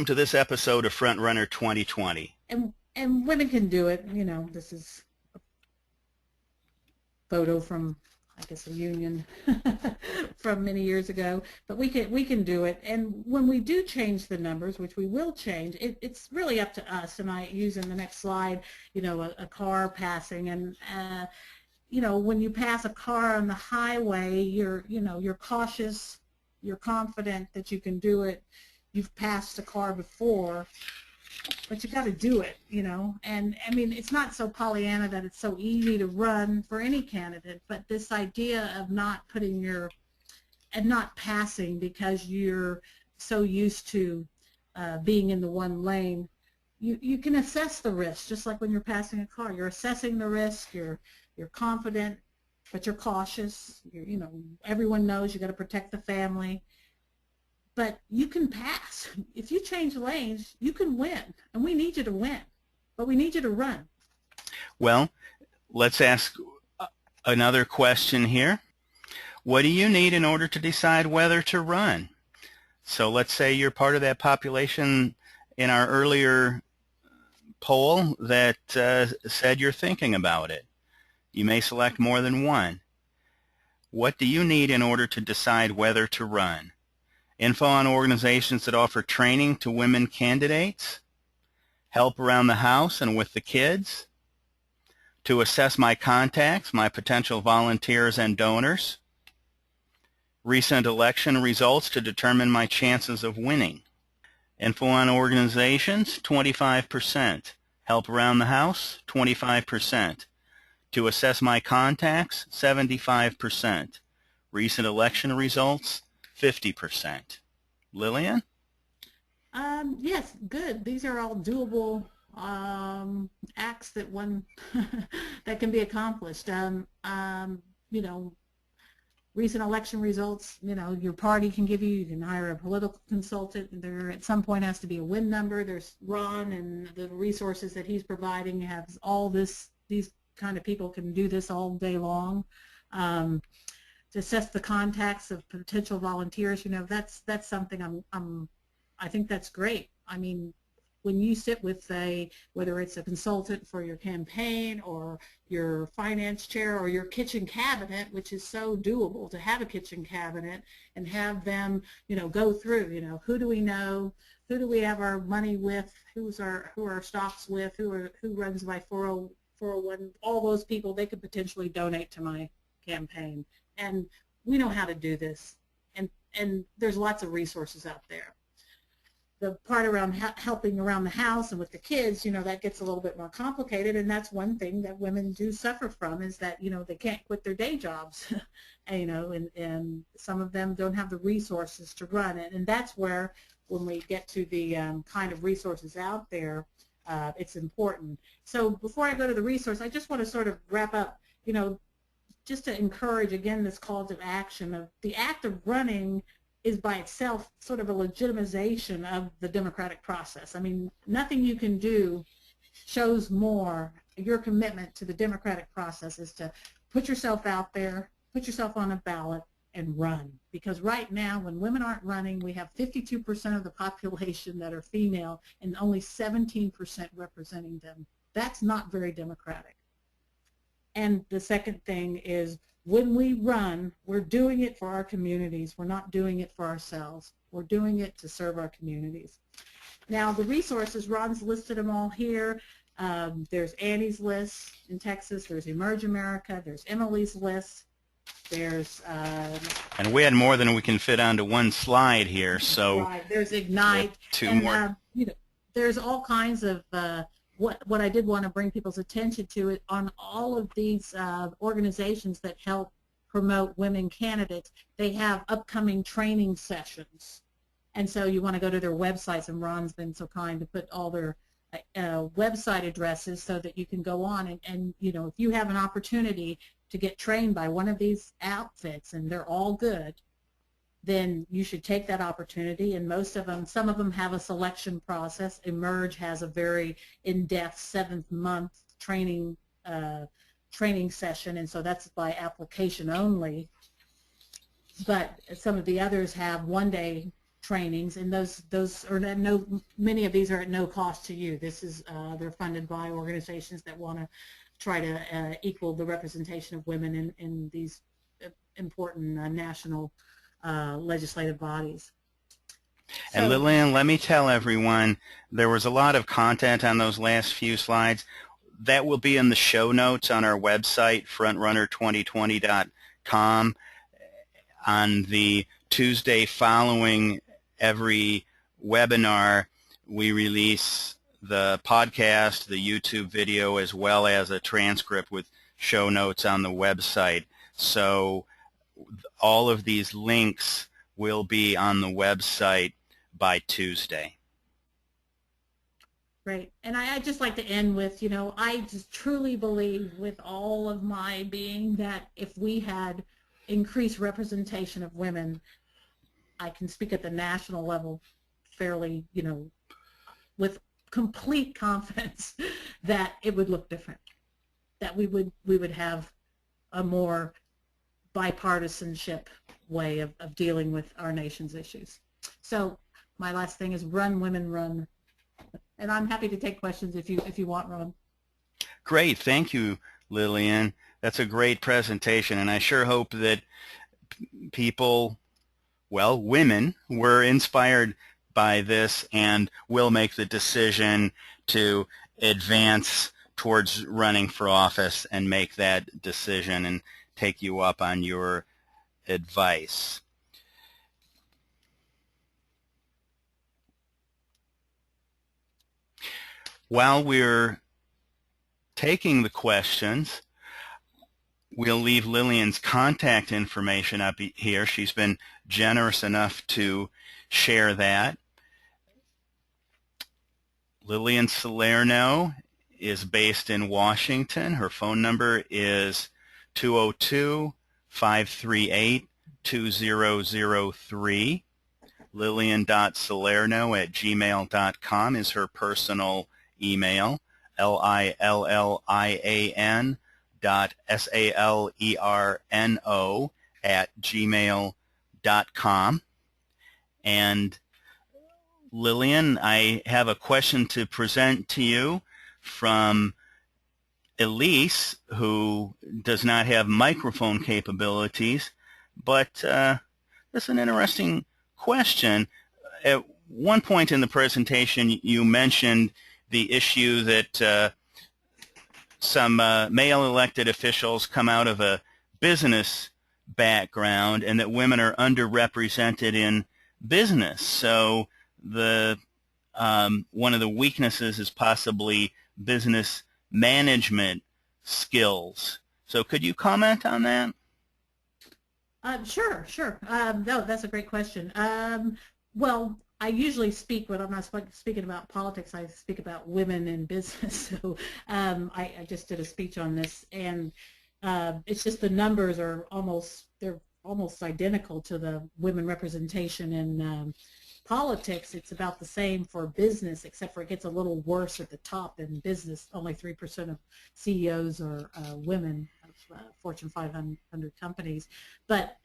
welcome to this episode of Frontrunner 2020. And women can do it. You know, this is a photo from, I guess, a union from many years ago. But we can do it. And when we do change the numbers, which we will change, it's really up to us. And I use in the next slide, you know, a car passing, and you know, when you pass a car on the highway, you're cautious, you're confident that you can do it. You've passed a car before, but you got to do it, you know. And I mean, it's not so Pollyanna that it's so easy to run for any candidate, but this idea of not passing because you're so used to being in the one lane, you can assess the risk, just like when you're passing a car. You're assessing the risk, you're confident, but you're cautious. You know, everyone knows you got to protect the family. But you can pass. If you change lanes, you can win. And we need you to win. But we need you to run. Well, let's ask another question here. What do you need in order to decide whether to run? So let's say you're part of that population in our earlier poll that said you're thinking about it. You may select more than one. What do you need in order to decide whether to run? Info on organizations that offer training to women candidates, help around the house and with the kids, to assess my contacts, my potential volunteers and donors, recent election results to determine my chances of winning. Info on organizations, 25%. Help around the house, 25%. To assess my contacts, 75%. Recent election results, 50%. Lillian? Yes, good. These are all doable acts that one that can be accomplished. You know, recent election results, you know, your party can give you. You can hire a political consultant. There at some point has to be a win number. There's Ron and the resources that he's providing. You have all these kind of people can do this all day long. To assess the contacts of potential volunteers, you know, that's something I think that's great. I mean, when you sit with whether it's a consultant for your campaign or your finance chair or your kitchen cabinet, which is so doable to have a kitchen cabinet and have them, you know, go through, you know, who do we know, who do we have our money with, who are our stocks with, who runs my 401, all those people, they could potentially donate to my campaign. And we know how to do this, and there's lots of resources out there. The part around helping around the house and with the kids, you know, that gets a little bit more complicated, and that's one thing that women do suffer from, is that, you know, they can't quit their day jobs, and, you know, and some of them don't have the resources to run it, and that's where, when we get to the kind of resources out there, it's important. So before I go to the resource, I just want to sort of wrap up, you know, just to encourage, again, this call to action of the act of running is by itself sort of a legitimization of the democratic process. I mean, nothing you can do shows more your commitment to the democratic process is to put yourself out there, put yourself on a ballot, and run. Because right now, when women aren't running, we have 52% of the population that are female and only 17% representing them. That's not very democratic. And the second thing is, when we run, we're doing it for our communities. We're not doing it for ourselves. We're doing it to serve our communities. Now, the resources, Ron's listed them all here. There's Annie's list in Texas. There's Emerge America. There's Emily's list. There's and we had more than we can fit onto one slide here, so right. There's Ignite. Two more. You know, there's all kinds of what I did want to bring people's attention to it on all of these organizations that help promote women candidates. They have upcoming training sessions, and so you want to go to their websites, and Ron's been so kind to put all their website addresses so that you can go on and you know, if you have an opportunity to get trained by one of these outfits and they're all good, then you should take that opportunity. And most of them, some of them have a selection process. Emerge has a very in-depth 7-month training session, and so that's by application only. But some of the others have one-day trainings, and those are no, many of these are at no cost to you. This is they're funded by organizations that want to try to equal the representation of women in these important national legislative bodies. And So, Lillian, let me tell everyone, there was a lot of content on those last few slides. That will be in the show notes on our website, fr2.004.3. On the Tuesday following every webinar, we release the podcast, the YouTube video, as well as a transcript with show notes on the website. So all of these links will be on the website by Tuesday. great. And I'd just like to end with, I just truly believe with all of my being that if we had increased representation of women, I can speak at the national level fairly, with complete confidence that it would look different, that we would have a more bipartisanship way of dealing with our nation's issues. So my last thing is run, women, run. And I'm happy to take questions if you want, Ron. Great. Thank you, Lillian. That's a great presentation, and I sure hope that people, well, women, were inspired by this and will make the decision to advance towards running for office and make that decision and take you up on your advice. While we're taking the questions, we'll leave Lillian's contact information up here. She's been generous enough to share that. Lillian Salerno is based in Washington. Her phone number is 202-538-2003. Lillian.salerno@gmail.com is her personal email. LILLIAN.SALERNO@gmail.com. And Lillian, I have a question to present to you from Elise, who does not have microphone capabilities, but that's an interesting question. At one point in the presentation, you mentioned the issue that some male elected officials come out of a business background and that women are underrepresented in business. So the one of the weaknesses is possibly business management skills. So could you comment on that? Sure. No, that's a great question. Well, I usually speak, when I'm not speaking about politics, I speak about women in business. So I just did a speech on this, and it's just the numbers are they're almost identical to the women representation in politics. It's about the same for business, except for it gets a little worse at the top in business. Only 3% of CEOs are women of Fortune 500 companies. But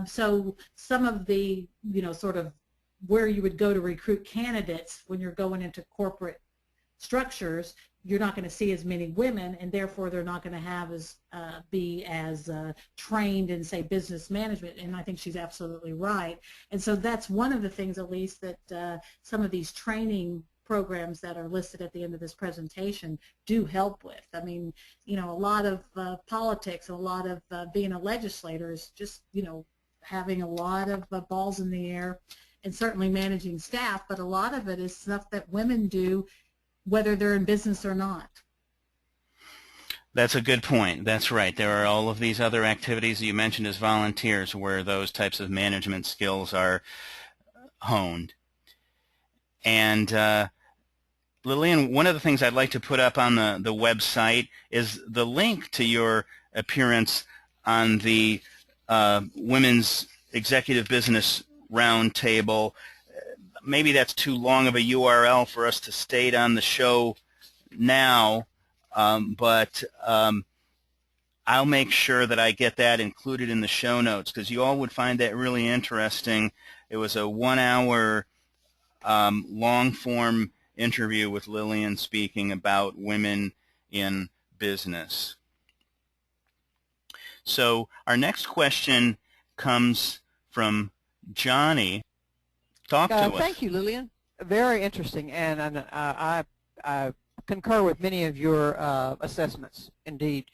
so some of the, sort of where you would go to recruit candidates when you're going into corporate structures, you're not going to see as many women, and therefore they're not going to have be as trained in, say, business management. And I think she's absolutely right. And so that's one of the things, at least, that some of these training programs that are listed at the end of this presentation do help with. I mean, a lot of politics, a lot of being a legislator is just, having a lot of balls in the air, and certainly managing staff, but a lot of it is stuff that women do whether they're in business or not. That's a good point. That's right. There are all of these other activities that you mentioned as volunteers where those types of management skills are honed. And Lillian, one of the things I'd like to put up on the website is the link to your appearance on the Women's Executive Business Roundtable. Maybe that's too long of a URL for us to state on the show now, but I I'll make sure that I get that included in the show notes because you all would find that really interesting. It was a 1-hour long-form interview with Lillian speaking about women in business. So our next question comes from Johnny. Talk to us. Thank you, Lillian. Very interesting, and I concur with many of your assessments, indeed.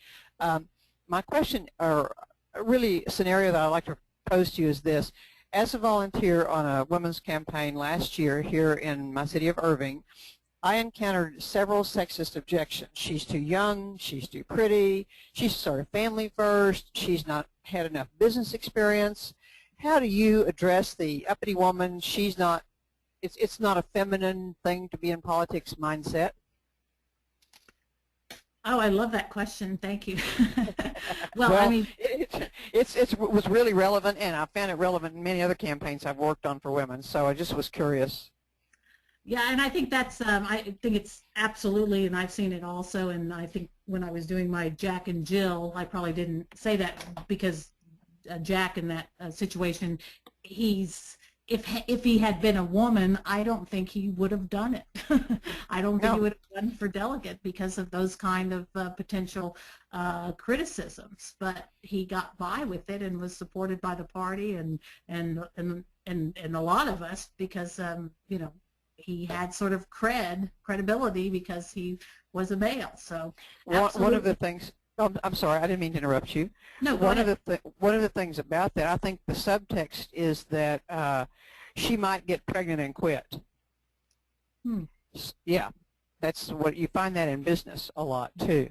My question, or really a scenario that I'd like to pose to you is this. As a volunteer on a women's campaign last year here in my city of Irving, I encountered several sexist objections. She's too young, she's too pretty, she's sort of family first, she's not had enough business experience. How do you address the uppity woman, she's not, it's not a feminine thing to be in politics mindset? Oh, I love that question. Thank you. Well, I mean, it was really relevant, and I found it relevant in many other campaigns I've worked on for women, so I just was curious. Yeah, and I think that's, I think it's absolutely, and I've seen it also, and I think when I was doing my Jack and Jill, I probably didn't say that because Jack in that situation, if he had been a woman, I don't think he would have done it. I don't think he would have done for delegate because of those kind of potential criticisms. But he got by with it and was supported by the party and a lot of us because you know, he had sort of credibility because he was a male. So one of the things. Oh, I'm sorry, I didn't mean to interrupt you. No, one of the things about that, I think the subtext is that she might get pregnant and quit. Yeah, that's what you find that in business a lot too.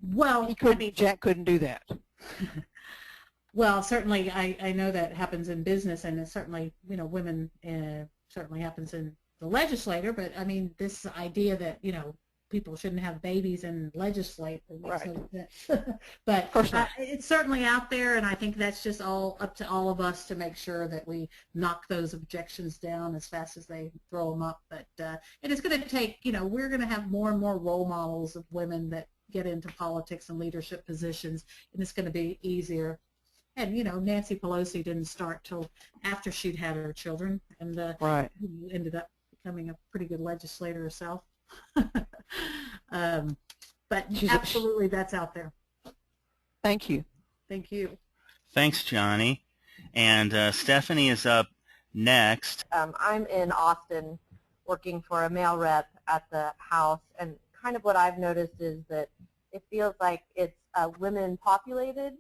Well, Jack couldn't do that. Well, certainly, I know that happens in business, and it certainly, you know, women certainly happens in the legislature. But I mean, this idea that, you know, people shouldn't have babies and legislate, makes no sense. But it's certainly out there, and I think that's just all up to all of us to make sure that we knock those objections down as fast as they throw them up. But it is going to take, you know, we're going to have more and more role models of women that get into politics and leadership positions, and it's going to be easier. And, you know, Nancy Pelosi didn't start till after she'd had her children, and ended up becoming a pretty good legislator herself. But absolutely, that's out there. Thank you. Thank you. Thanks, Johnny. And Stephanie is up next. I'm in Austin working for a male rep at the House, and kind of what I've noticed is that it feels like it's women-populated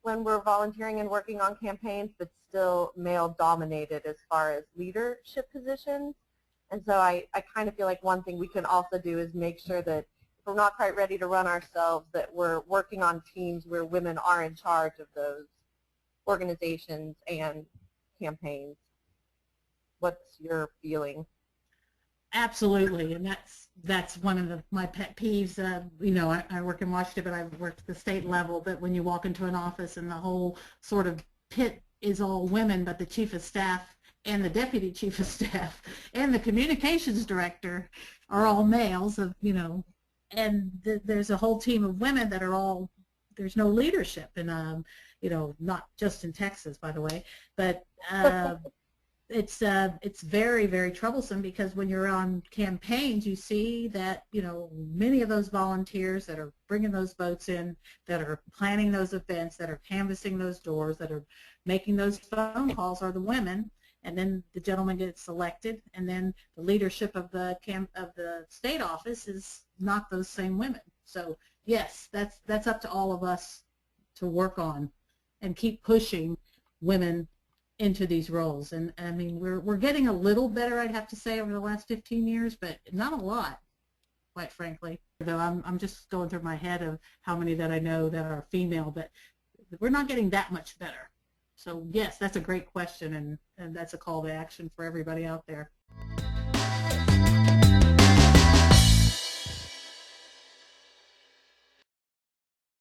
when we're volunteering and working on campaigns, but still male-dominated as far as leadership positions. And so I kind of feel like one thing we can also do is make sure that if we're not quite ready to run ourselves, that we're working on teams where women are in charge of those organizations and campaigns. What's your feeling? Absolutely, and that's one of my pet peeves. You know, I work in Washington, but I've worked at the state level. But when you walk into an office and the whole sort of pit is all women, but the chief of staff and the deputy chief of staff and the communications director are all males, of, you know, and there's a whole team of women that are all, there's no leadership, and you know, not just in Texas, by the way, but it's very, very troublesome, because when you're on campaigns, you see that, you know, many of those volunteers that are bringing those votes in, that are planning those events, that are canvassing those doors, that are making those phone calls are the women. And then the gentleman gets elected, and then the leadership of the state office is not those same women. So yes, that's up to all of us to work on and keep pushing women into these roles. And I mean, we're getting a little better, I'd have to say, over the last 15 years, but not a lot, quite frankly. Though I'm just going through my head of how many that I know that are female, but we're not getting that much better. So yes, that's a great question, and that's a call to action for everybody out there.